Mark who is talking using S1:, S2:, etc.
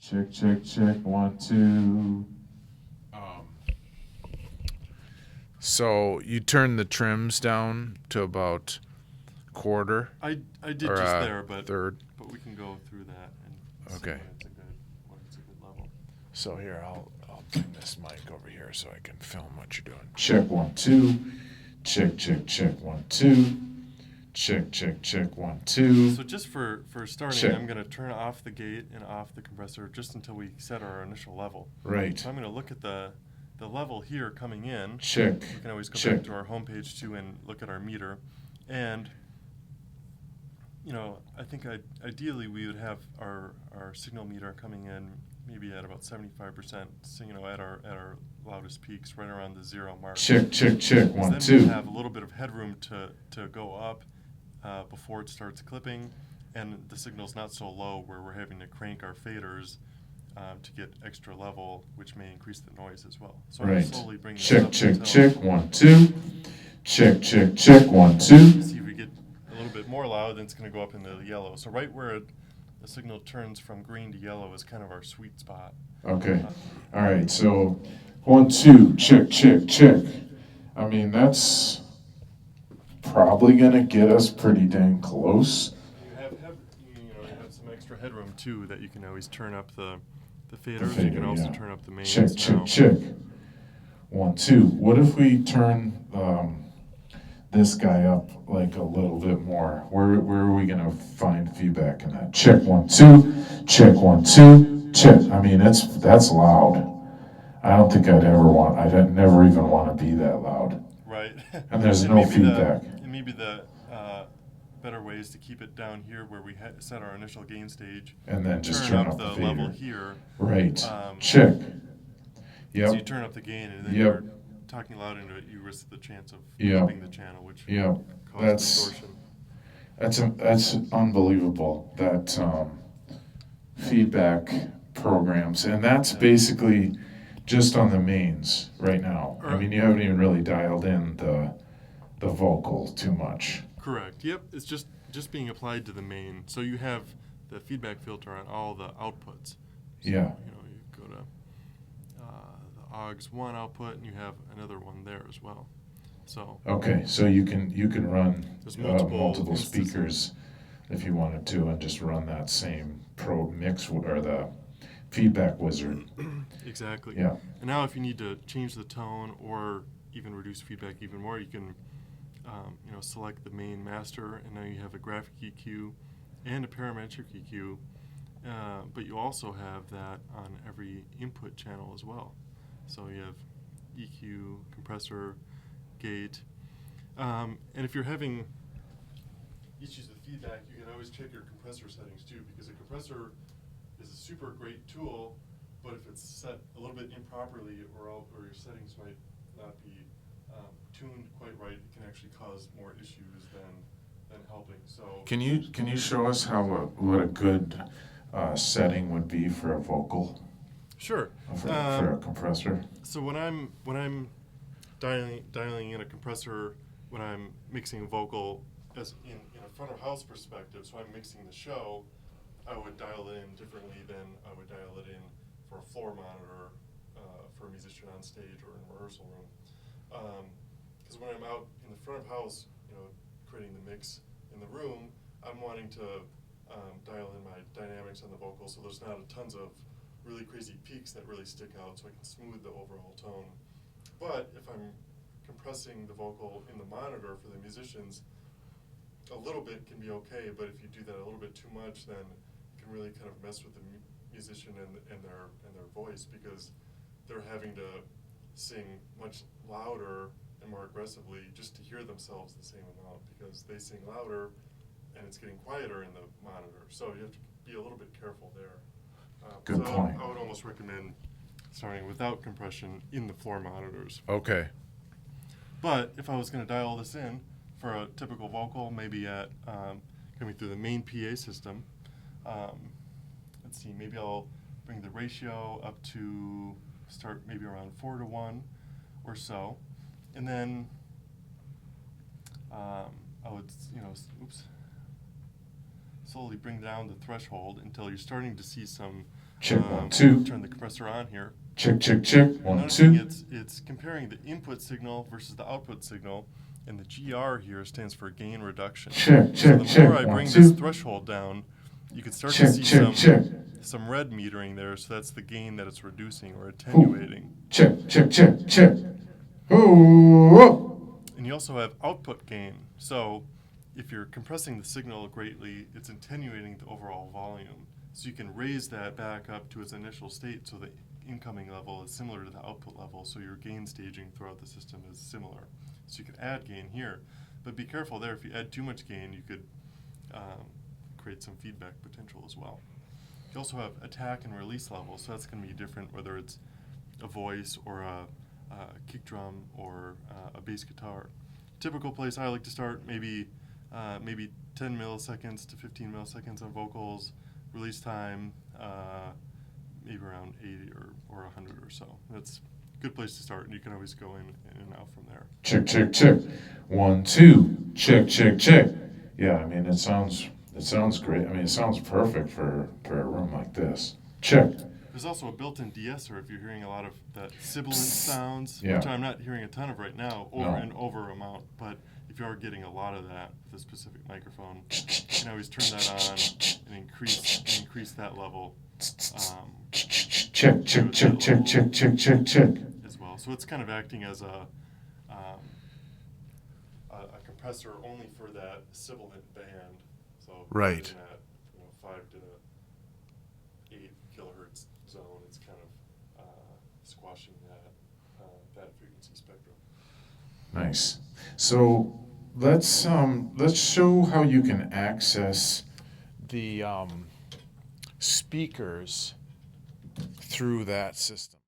S1: Check, check, check. 1, 2. So you turn the trims down to about quarter.
S2: I did
S1: or
S2: just there, but
S1: third.
S2: But we can go through that and
S1: Okay.
S2: see when it's a good level.
S1: So here I'll bring this mic over here so I can film what you're doing. Check 1, 2. Check, check, check. 1, 2. Check, check, check. 1, 2.
S2: So just for starting,
S1: Check.
S2: I'm going to turn off the gate and off the compressor just until we set our initial level.
S1: Right.
S2: So I'm going to look at the level here coming in.
S1: Check.
S2: We can always go
S1: Check.
S2: back to our home page too and look at our meter. And, I think ideally we would have our signal meter coming in maybe at about 75%, so, at our loudest peaks, right around the 0 mark.
S1: Check, check, check. 1,
S2: then
S1: 2.
S2: we have a little bit of headroom to go up before it starts clipping, and the signal's not so low where we're having to crank our faders to get extra level, which may increase the noise as well. So
S1: Right.
S2: I'm slowly bringing this
S1: Check,
S2: up
S1: check,
S2: until
S1: check. 1, 2. Check, check, check. 1, 2.
S2: see if we get a little bit more loud, then it's going to go up into the yellow. So right where the signal turns from green to yellow is kind of our sweet spot.
S1: Okay. All right. So 1, 2. Check, check, check. I mean, that's probably going to get us pretty dang close.
S2: You have some extra headroom too that you can always turn up the faders.
S1: fader,
S2: You can also
S1: yeah.
S2: turn up the mains.
S1: Check, check, check. 1, 2. What if we turn this guy up like a little bit more? Where are we going to find feedback in that? Check 1, 2. Check 1, 2. Check. I mean, that's loud. I don't think I'd never even want to be that loud.
S2: Right.
S1: And there's no feedback.
S2: Maybe the better way is to keep it down here where we set our initial gain stage.
S1: And then just turn up the fader.
S2: level here.
S1: Right. Check. Yep.
S2: So you turn up the gain, and then
S1: Yep.
S2: you're talking loud into it, you risk the chance of
S1: Yep.
S2: clipping the channel, which
S1: Yep.
S2: causes distortion.
S1: That's unbelievable, that feedback programs. And that's basically just on the mains right now. I mean, you haven't even really dialed in the vocal too much.
S2: Correct. Yep. It's just being applied to the main. So you have the feedback filter on all the outputs. So,
S1: Yeah.
S2: You go to the AUX1 output, and you have another one there as well. So.
S1: Okay, so you can run
S2: There's
S1: multiple speakers if you wanted to, and just run that same Pro Mix or the feedback wizard.
S2: Exactly.
S1: Yeah.
S2: And now if you need to change the tone or even reduce feedback even more, you can select the main master, and now you have a graphic EQ and a parametric EQ, but you also have that on every input channel as well. So you have EQ, compressor, gate, and if you're having issues with feedback, you can always check your compressor settings too, because a compressor is a super great tool, but if it's set a little bit improperly or your settings might not be tuned quite right, it can actually cause more issues than helping. So
S1: Can you show us what a good setting would be for a vocal?
S2: Sure.
S1: For a compressor.
S2: So when I'm dialing in a compressor, when I'm mixing a vocal as in a front of house perspective, so I'm mixing the show, I would dial it in differently than I would dial it in for a floor monitor for a musician on stage or in a rehearsal room. Because when I'm out in the front of house, creating the mix in the room, I'm wanting to dial in my dynamics on the vocal, so there's not tons of really crazy peaks that really stick out, so I can smooth the overall tone. But if I'm compressing the vocal in the monitor for the musicians, a little bit can be okay, but if you do that a little bit too much, then it can really kind of mess with the musician and their voice, because they're having to sing much louder and more aggressively just to hear themselves the same amount, because they sing louder and it's getting quieter in the monitor. So you have to be a little bit careful there.
S1: Good point.
S2: I would almost recommend starting without compression in the floor monitors.
S1: Okay.
S2: But if I was going to dial this in for a typical vocal, maybe at coming through the main PA system, let's see, maybe I'll bring the ratio up to start maybe around 4:1 or so, and then I would, slowly bring down the threshold until you're starting to see some
S1: Check 1 2.
S2: Turn the compressor on here.
S1: Check check check 1
S2: Noticing
S1: 2.
S2: it's comparing the input signal versus the output signal, and the GR here stands for gain reduction.
S1: Check check
S2: So the
S1: check
S2: more I
S1: 1
S2: bring
S1: 2.
S2: this threshold down, you can start to
S1: Check
S2: see
S1: check check.
S2: some red metering there. So that's the gain that it's reducing or attenuating.
S1: Check check check check. Oh.
S2: And you also have output gain. So if you're compressing the signal greatly, it's attenuating the overall volume. So you can raise that back up to its initial state so the incoming level is similar to the output level, so your gain staging throughout the system is similar. So you can add gain here, but be careful there. If you add too much gain, you could create some feedback potential as well. You also have attack and release levels, so that's going to be different whether it's a voice or a kick drum or a bass guitar. Typical place I like to start, maybe 10 milliseconds to 15 milliseconds on vocals. Release time, maybe around 80 or 100 or so. That's a good place to start, and you can always go in and out from there.
S1: Check check check. 1 2. Check check check. Yeah, I mean it sounds great. I mean it sounds perfect for a room like this. Check.
S2: There's also a built-in de-esser if you're hearing a lot of that sibilant sounds,
S1: Yeah.
S2: which I'm not hearing a ton of right now, over
S1: No.
S2: and over amount. But if you are getting a lot of that with a specific microphone, you can always turn that on and increase that level.
S1: Check check check check check check check check.
S2: As well. So it's kind of acting as a compressor only for that sibilant band. So
S1: Right.
S2: in that 5 to 8 kilohertz zone, it's kind of squashing that frequency spectrum.
S1: Nice. So let's show how you can access the speakers through that system.